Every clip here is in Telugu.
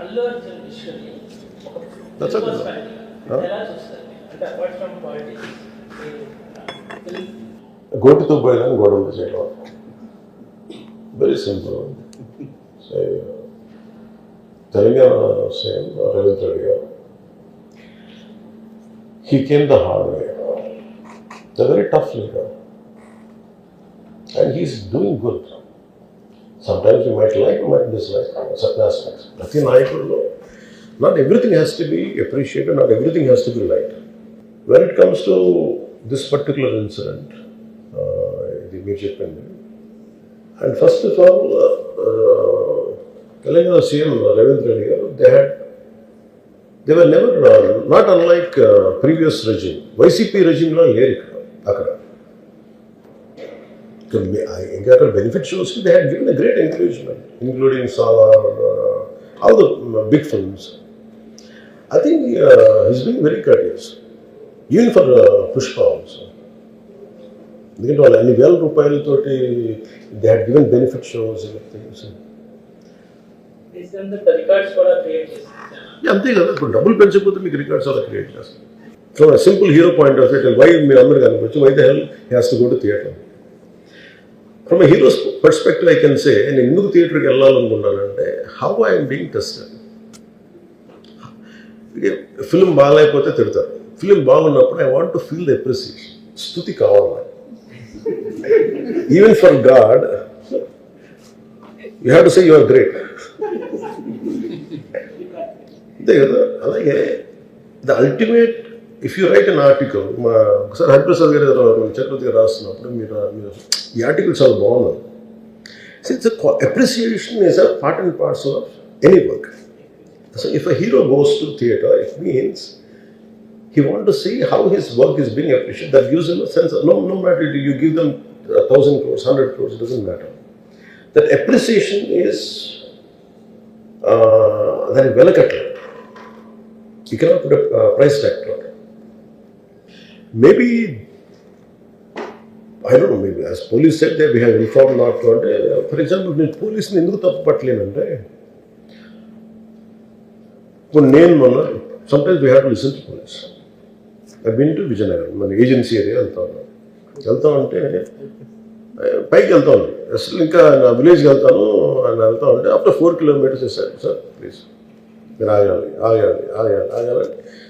అల్లు అర్జున్ విషయాన్ని That's okay. ఎలా చూస్తారు అంటే అపార్ట్ ఫ్రమ్ పాలిటిక్స్ గోటితో పోయినా గొడవలు చేయడం very simple. Telangana CM Revanth Reddy గారు he came the hard way. The very tough leader. And he's doing good. Sometimes you might like, you might dislike certain aspects. Nothing I don't know. Not everything has to be appreciated, not everything has to be liked. When it comes to this particular incident, the major pending, and first of all, Telangana CM Ravindra Reddy, they were never, not unlike previous regime. YCP regime lo leru akkada. Benefit shows they had given a great encouragement, including Salar, all the big films. I think he's been very courteous, even for Pushpa also. Because all any well rupayaltoti they had given benefit shows and things. Is then the records కూడా క్రియేట్ చేస్తారు. అంతే కదా, ఇప్పుడు డబ్బులు పెంచకపోతే మీకు రికార్డ్స్ అలా క్రియేట్ చేస్తారు. From simple hero point of view, why మీరు అందరూ కనిపించు, why the hell he has to go to theatre. From a hero's perspective I can say, నేను ఎందుకు థియేటర్కి వెళ్ళాలనుకున్నానంటే how I'm being tested. Film బాగాలేకపోతే తిడతారు, ఫిల్మ్ బాగున్నప్పుడు I want to feel the appreciation. స్తుతి కావాలి. Even for God you have to say you are great. అంతే కదా. అలాగే the ultimate, if you write an article, మా ఒకసారి హరిప్రసాద్ గారు చక్రవర్తి గారు రాస్తున్నప్పుడు మీరు ఈ ఆర్టికల్ చాలా బాగుంది. It's appreciation is a part and parcel of any work. So if a hero goes to theatre, it means he want to see how his work is being appreciated. That gives him a sense of, no matter you give them 1,000 crores, 100 crores, it doesn't matter. That appreciation is very velakatla. You cannot put a price tag to it. Maybe, I don't know, maybe as police said that we have informed not to. For example, when police ni enduku tappu pattalente, sometimes we have to listen to police. I've been to Vijayanagar, మన ఏజెన్సీ ఏరియా వెళ్తా ఉంటే పైకి వెళ్తా ఉంది, అసలు ఇంకా నా విలేజ్కి వెళ్తాను అని వెళ్తా ఉంటే ఆఫ్టర్ 4 kilometers వేసారు, సార్ ప్లీజ్ మీరు ఆగాలి ఆగాలి ఆగాలి ఆగాలి.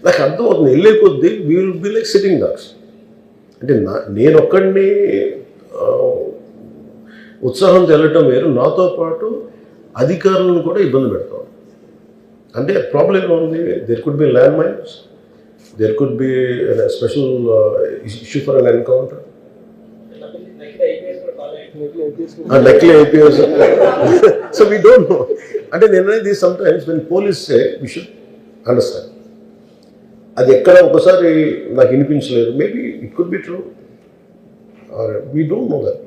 నాకు అర్థమవుతుంది, వెళ్ళే కొద్దీ we will be like sitting dogs. అంటే నేను ఒక్కడిని ఉత్సాహంతో వెళ్ళటం వేరు, నాతో పాటు అధికారులను కూడా ఇబ్బంది పెడతాం. అంటే ప్రాబ్లం ఏమో ఉంది, there could be land mines, there could be a special issue for an encounter. Luckily IPS. So we don't know. And then sometimes when police say, we should understand. అది ఎక్కడ ఒకసారి నాకు వినిపించలేదు, maybe it could be true, or we don't know that.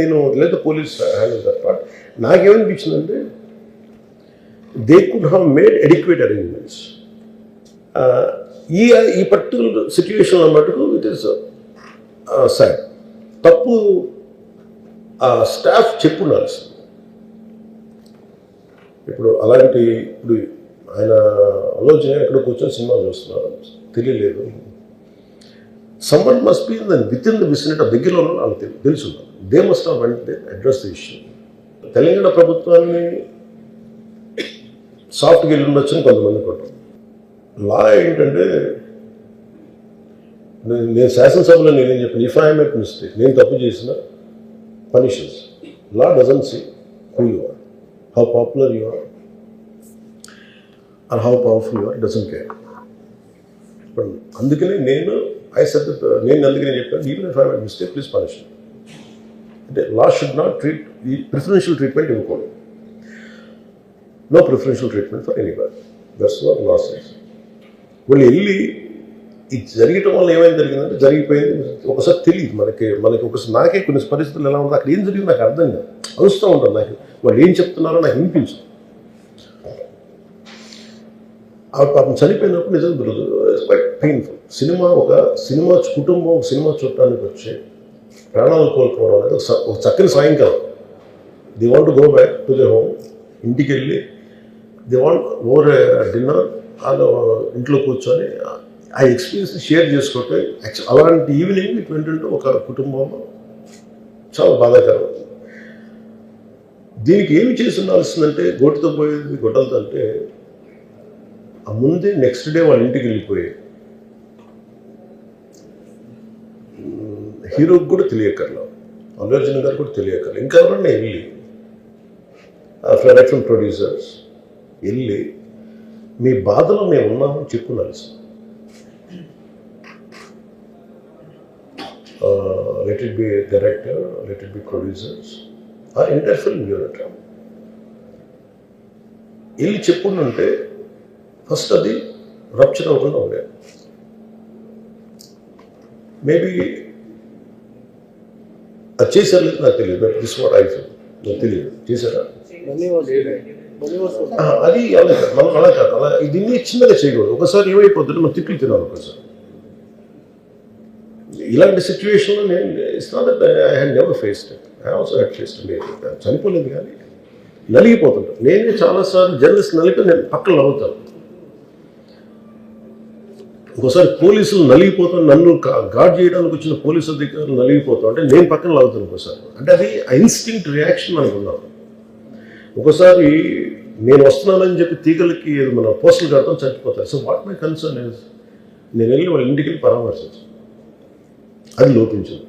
నేను లేదా పోలీస్ హ్యాండిల్ దట్ పార్ట్. నాకేమనిపించిందంటే they could have made adequate arrangements. ఈ పర్టికులర్ సిచ్యువేషన్లో మటుకు ఇట్ ఈస్ సాడ్. తప్పు స్టాఫ్ చెప్పుండాల్సింది. ఇప్పుడు అలాంటి, ఇప్పుడు ఆయన ఆలోచన ఎక్కడ కూర్చొని సినిమా చూస్తున్నారు తెలియలేదు. Someone must be with in the vicinity, దగ్గరలో ఉన్న వాళ్ళకి తెలుసు, they must have vent they address the issue. Telangana ప్రభుత్వాన్ని సాఫ్ట్గా వెళ్ళి ఉండొచ్చని కొంతమంది కొట్టారు. లా ఏంటంటే, నేను శాసనసభలో నేనేం చెప్పాను, ఇఫ్ ఐ మేక్ మిస్టేక్, నేను తప్పు చేసిన punishes. Law doesn't see who you are, how popular you are are how powerful you are, doesn't care. But అందుకనే నేను అందుకనే చెప్పాను, even if I make mistake please punish me. అంటే లా షుడ్ నాట్ ట్రీట్, ఈ ప్రిఫరెన్షియల్ ట్రీట్మెంట్ ఇవ్వకూడదు. No preferential treatment for anybody. That's what law says. వాళ్ళు వెళ్ళి ఇది జరగటం వల్ల ఏమైనా జరిగిందంటే జరిగిపోయింది. ఒకసారి తెలియదు మనకి ఒకసారి నాకే కొన్ని పరిస్థితులు ఎలా ఉంది, అక్కడ ఏం జరిగింది నాకు అర్థం కాదు, అరుస్తూ ఉంటాను. నాకు వాళ్ళు ఏం చెప్తున్నారో నాకు వినిపించదు. ఆ పాపం చనిపోయినప్పుడు నిజం క్వైట్ పెయిన్ఫుల్. సినిమా కుటుంబం ఒక సినిమా చూడటానికి వచ్చి ప్రాణాలు కోల్పోవడం అనేది ఒక చక్కని సాయంకాలం. The want to go back to the home. ఇంటికి వెళ్ళి దే వాంట్ ఓవర్ డిన్నర్ వాళ్ళు ఇంట్లో కూర్చొని ఆ ఎక్స్పీరియన్స్ షేర్ చేసుకోవటం. అలాంటి ఈవినింగ్ ఇటు ఏంటంటే ఒక కుటుంబంలో చాలా బాధాకరం. దీనికి ఏమి చేసి ఉండాల్సిందంటే గోటితో పోయేది గొడ్డలతో అంటే ఆ ముందే నెక్స్ట్ డే వాళ్ళ ఇంటికి వెళ్ళిపోయి హీరోకి కూడా తెలియకర్లా, అల్లు అర్జున్ గారు కూడా తెలియకర్లా, ఇంకా ఎవరన్నా వెళ్ళి ఫ్రమ్ ప్రొడ్యూసర్స్ వెళ్ళి మీ బాధలో మేము ఉన్నామని చెప్పున్నారు sir. Let it be director, let it be producers or entire film unit వెళ్ళి చెప్పుంటే ఫస్ట్ అది రప్చర్ అవ్వకుండా ఉండేది. మేబీ అది చేశారు లేదు నాకు తెలియదు, but this what I feel. నాకు తెలియదు చేశారా అది అలా కాదు, మనం అలా కాదు, అలా దీన్ని చిన్నగా చేయకూడదు. ఒకసారి ఏమైపోతుంది మనం తిట్లు తినాలి. ఒకసారి ఇలాంటి సిచ్యువేషన్లో నేను it's not that I had never faced it, I also had faced it. చనిపోలేదు కానీ నలిగిపోతుంటాను. నేనే చాలాసార్లు జర్నలిస్ట్ నలిపి నేను పక్కన నవ్వుతాను. ఒకసారి పోలీసులు నలిగిపోతాను, నన్ను గార్డ్ చేయడానికి వచ్చిన పోలీసు అధికారులు నలిగిపోతాం అంటే నేను పక్కన లాగుతాను ఒకసారి. అంటే అది ఇన్స్టింక్ట్ రియాక్షన్ మనకు ఉన్నాం. ఒకసారి నేను వస్తున్నానని చెప్పి తీగలకి మన పోస్టులు కడతాం చచ్చిపోతారు. So what my concern is నేను వెళ్ళి వాళ్ళ ఇంటికి వెళ్ళి పరామర్శించాను. అది లోపించింది.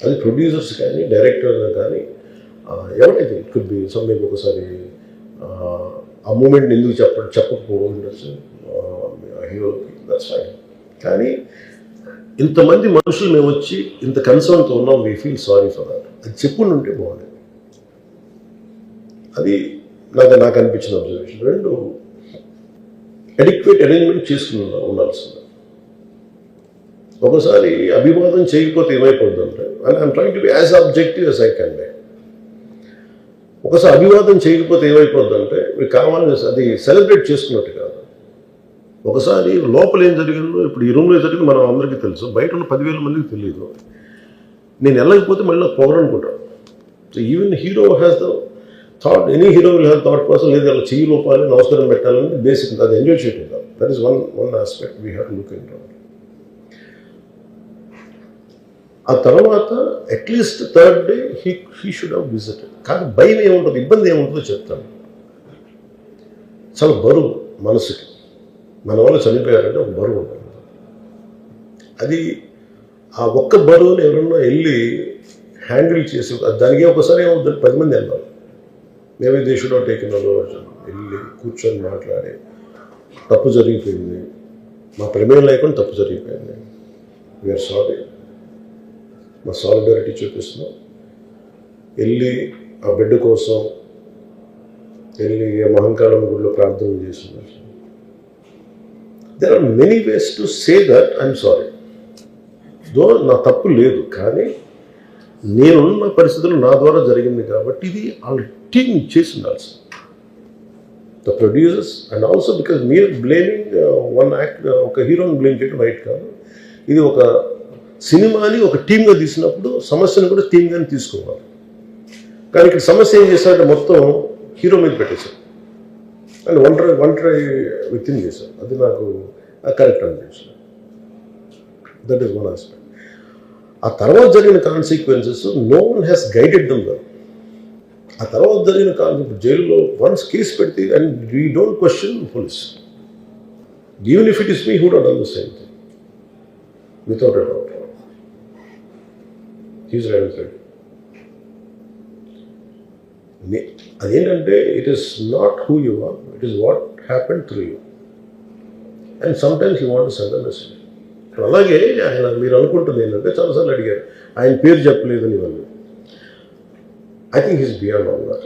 అది ప్రొడ్యూసర్స్ కానీ డైరెక్టర్ కానీ ఎవరైతే ఇట్ కుడ్ బి సమ్థింగ్ ఒకసారి ఆ మూమెంట్ని ఎందుకు చెప్పకపోవచ్చు హీరోకి, దట్స్ ఫైన్. కానీ ఇంతమంది మనుషులు మేము వచ్చి ఇంత కన్సర్న్తో ఉన్నాం, we feel sorry for that. అది చెప్పుంటే బాగుండేది. అది నాకు అనిపించిన అబ్జర్వేషన్. రెండు అడిక్వేట్ అరేంజ్మెంట్ చేసుకుని ఉండాల్సింది. ఒకసారి అభివాదం చేయకపోతే ఏమైపోతుందంటే I'm trying to be as objective as I can be. ఒకసారి అభివాదం చేయకపోతే ఏమైపోతుందంటే మీకు కావాలని అది సెలబ్రేట్ చేసుకున్నట్టు కాదు. ఒకసారి లోపల ఏం జరిగిందో ఇప్పుడు ఈ రూమ్లో జరిగింది మనం అందరికీ తెలుసు, బయట ఉన్న 10,000 మందికి తెలియదు. నేను వెళ్ళకపోతే మళ్ళీ నాకు పొగరనుకుంటాను. So even hero has the thought, any hero will have thought process. లేదు అలా చెయ్యి లోపాలి, నమస్కారం పెట్టాలని బేసిక్ అది ఎంజాయ్ చేయటం కాదు. That is one aspect we have to look in. ఆ తర్వాత at least third day he should have visited. కానీ భయం ఏముంటుంది, ఇబ్బంది ఏముంటుందో చెప్తాను. చాలా బరువు మనసుకి, మన వల్ల చనిపోయారంటే ఒక బరువు ఉంటుంది. అది ఆ ఒక్క బరువుని ఎవరన్నా వెళ్ళి హ్యాండిల్ చేసి దానికి ఒకసారి ఏమవుతుంది 10 మంది వెళ్ళాలి. Maybe they should have taken Allu Arjun వెళ్ళి కూర్చొని మాట్లాడి తప్పు జరిగిపోయింది, మా ప్రమేయం లేకుండా తప్పు జరిగిపోయింది, వీఆర్ సారీ, మా సాలిడారిటీ చూపిస్తున్నాం. వెళ్ళి ఆ బిడ్డ కోసం వెళ్ళి మహంకాళం గుడిలో ప్రార్థన చేస్తున్నారు. There are many ways to say that I'm sorry. Though నా తప్పు లేదు, కానీ నేనున్న పరిస్థితులు నా ద్వారా జరిగింది కాబట్టి ఇది వాళ్ళ టీం చేసి ఉండాల్సి. The producers and also because మీరు బ్లేమింగ్ వన్ యాక్ట్, ఒక హీరోని బ్లేమ్ చేయడం రైట్ కాదు. ఇది ఒక సినిమాని ఒక టీమ్గా తీసినప్పుడు సమస్యను కూడా టీమ్గానే తీసుకోవాలి. కానీ ఇక్కడ సమస్య ఏం చేశారంటే మొత్తం హీరో మీద పెట్టేశారు అండ్ ఒంటరి వ్యక్తిని చేశారు. అది నాకు కరెక్ట్ అనిపించింది. That is one aspect. ఆ తర్వాత జరిగిన consequences no one has guided them well. ఆ తర్వాత జరిగిన కాన్సెప్ట్ జైల్లో వన్స్ కేసు పెడితే and we don't question police. Even if it is me who don't done the same thing without a doubt. He's right. అదేంటంటే it is not who you are, it is what happen through you. And sometimes you want to send a message. అలాగే ఆయన మీరు అనుకుంటుంది ఏంటంటే చాలాసార్లు అడిగారు ఆయన పేరు చెప్పలేదని ఇవన్నీ. I think he's beyond all that.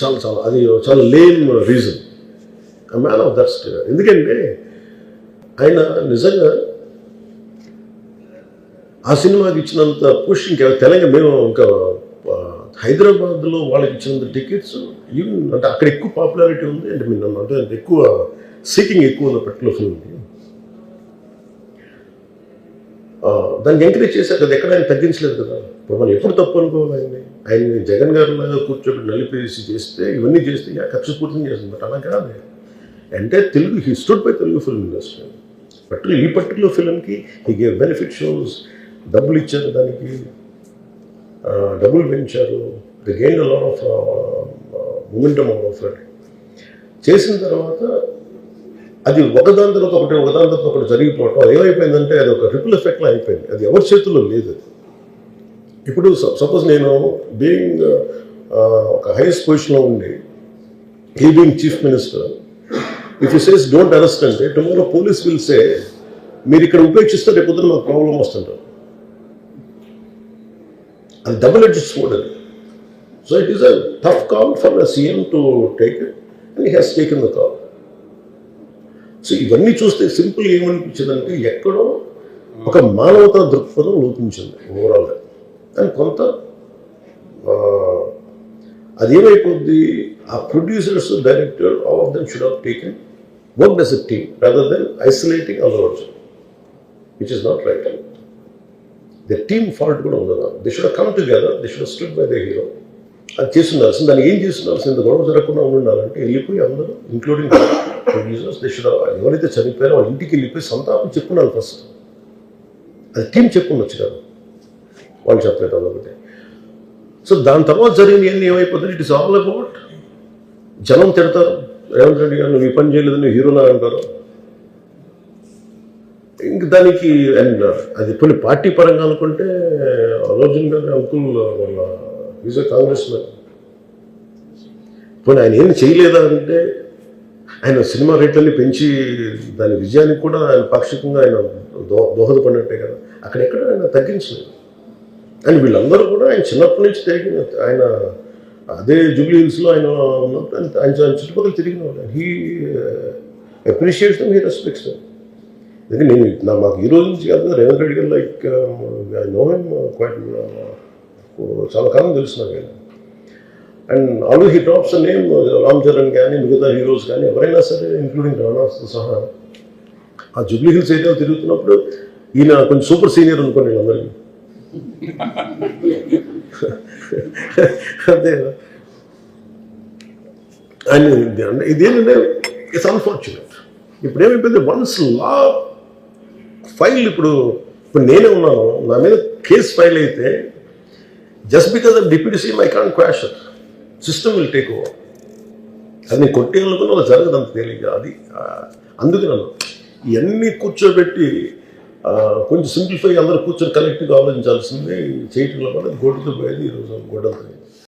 చాలా అది చాలా lame reason. A man of that state. ఎందుకంటే ఆయన నిజంగా ఆ సినిమాకి ఇచ్చినంత పుష్ ఇంకా తెలంగాణ మేము ఇంకా హైదరాబాద్లో వాళ్ళకి ఇచ్చినంత టికెట్స్ ఈవెన్ అంటే అక్కడ ఎక్కువ పాపులారిటీ ఉంది. అంటే మీరు అంటే ఎక్కువ సీకింగ్ ఎక్కువ ఉన్న పర్టికులర్ ఫిల్మ్కి దాన్ని ఎంకరేజ్ చేశారు కదా, ఎక్కడ ఆయన తగ్గించలేదు కదా. మనం ఎప్పుడు తప్పు అనుకోవాలి ఆయన్ని. ఆయన్ని జగన్ గారి లాగా కూర్చోబెట్టి నలిపేసి చేస్తే ఇవన్నీ చేస్తే కక్షపూర్తం చేస్తుంది. బట్ అలా కాదు. అంటే Telugu he stood by Telugu film industry. ఈ పర్టికులర్ ఫిల్మ్కి హీ గేవ్ బెనిఫిట్ షోస్, డబ్బులు ఇచ్చారు, దానికి డబ్బులు పెంచారు. The gain lot of momentum of it. చేసిన తర్వాత అది ఒకదాని తర్వాత ఒకటి జరిగిపోవటం ఏమైపోయిందంటే అది ఒక రిపుల్ ఎఫెక్ట్లో అయిపోయింది. అది ఎవరి చేతుల్లో లేదు. ఇప్పుడు సపోజ్ నేను బీయింగ్ ఒక హైయెస్ట్ పొజిషన్లో ఉండి he being chief minister, if you says don't arrest అంటే టుమారో పోలీస్ విల్ సే మీరు ఇక్కడ ఉపేక్షిస్తే రేపు పొద్దున మాకు ప్రాబ్లం వస్తుంటారు. అది డబుల్ ఎడ్జ్డ్ స్వోర్డ్ అది. So it is a tough call for the CM to take it and he has taken the call. So ఇవన్నీ చూస్తే సింపుల్ ఏమనిపించిందంటే ఎక్కడో ఒక మానవతా దృక్పథం లోపించింది ఓవరాల్గా. అండ్ కొంత అదేమైపోద్ది, ఆ producers, director, all of them should have taken work as a team rather than isolating Allu Arjun, which is not right. The team fault కూడా ఉండదు. They should come together, they should stood by the hero. అది చేస్తుండాల్సింది. దాన్ని ఏం చేస్తుండాల్సింది, గొడవ జరగకుండా ఉండాలంటే వెళ్ళిపోయి అందరూ ఇంక్లూడింగ్ ప్రొడ్యూసర్స్ దే షుడ్, ఎవరైతే చనిపోయారో వాళ్ళ ఇంటికి వెళ్ళిపోయి సంతాపం చెప్పుకున్నారు ఫస్ట్. అది టీం చెప్పుండొచ్చు కదా, వాళ్ళు చెప్పలేదు అదొకటి. సో దాని తర్వాత జరిగినవన్నీ ఏమైపోతుంది, ఇట్ ఇస్ ఆల్ అబౌట్ జనం తిడతారు, రేవంత్ రెడ్డి గారు నువ్వు ఈ పని చేయలేదు, నువ్వు హీరోలా అంటారు. ఇంక దానికి అండ్ అది కొన్ని పార్టీ పరంగా అనుకుంటే అర్జున్ గారి అంకుల్ వాళ్ళ ఈజ్ కాంగ్రెస్ మ్యాన్. పోనీ ఆయన ఏం చేయలేదా అంటే ఆయన సినిమా రేట్లన్నీ పెంచి దాని విజయానికి కూడా ఆయన పాక్షికంగా ఆయన దోహదపడినట్టే కదా. అక్కడెక్కడ ఆయన తగ్గించలేదు. అండ్ వీళ్ళందరూ కూడా ఆయన చిన్నప్పటి నుంచి తిరిగిన, ఆయన అదే జూబ్లీ హిల్స్లో ఆయన ఉన్నప్పుడు ఆయన చుట్టుపక్కల తిరిగిన వాళ్ళు. He appreciates them, he respects them. ఎందుకంటే నేను మాకు ఈ రోజు నుంచి కాదు, రేవంత్ రెడ్డి గారు like I know him quite, చాలా కాలం తెలుసు నాకు. And always he drops a name, Ram Charan కానీ మిగతా హీరోస్ కానీ ఎవరైనా సరే ఇంక్లూడింగ్ రాణాతో సహా ఆ జూబ్లీ హిల్స్ ఏరియాలో తిరుగుతున్నప్పుడు ఈయన కొంచెం సూపర్ సీనియర్ అనుకోండి వీళ్ళందరికీ. అదే అండ్ ఇదేంటంటే ఇట్స్ అన్ఫార్చునేట్. ఇప్పుడు ఏమైపోయింది, వన్స్ లా ఫైల్ ఇప్పుడు నేనే ఉన్నాను, నా మీద కేసు ఫైల్ అయితే just because of deputy CM I can't quash it, system will take over. అది నేను కొట్టేయాలనుకున్న అలా జరగదు అంత తేలిక. అది అందుకే నన్ను ఇవన్నీ కూర్చోబెట్టి కొంచెం సింప్లిఫై అందరూ కూర్చొని కలెక్టివ్గా ఆలోచించాల్సింది చేయటంలో కూడా గోటుతో పోయేది ఈరోజు గొడవలు.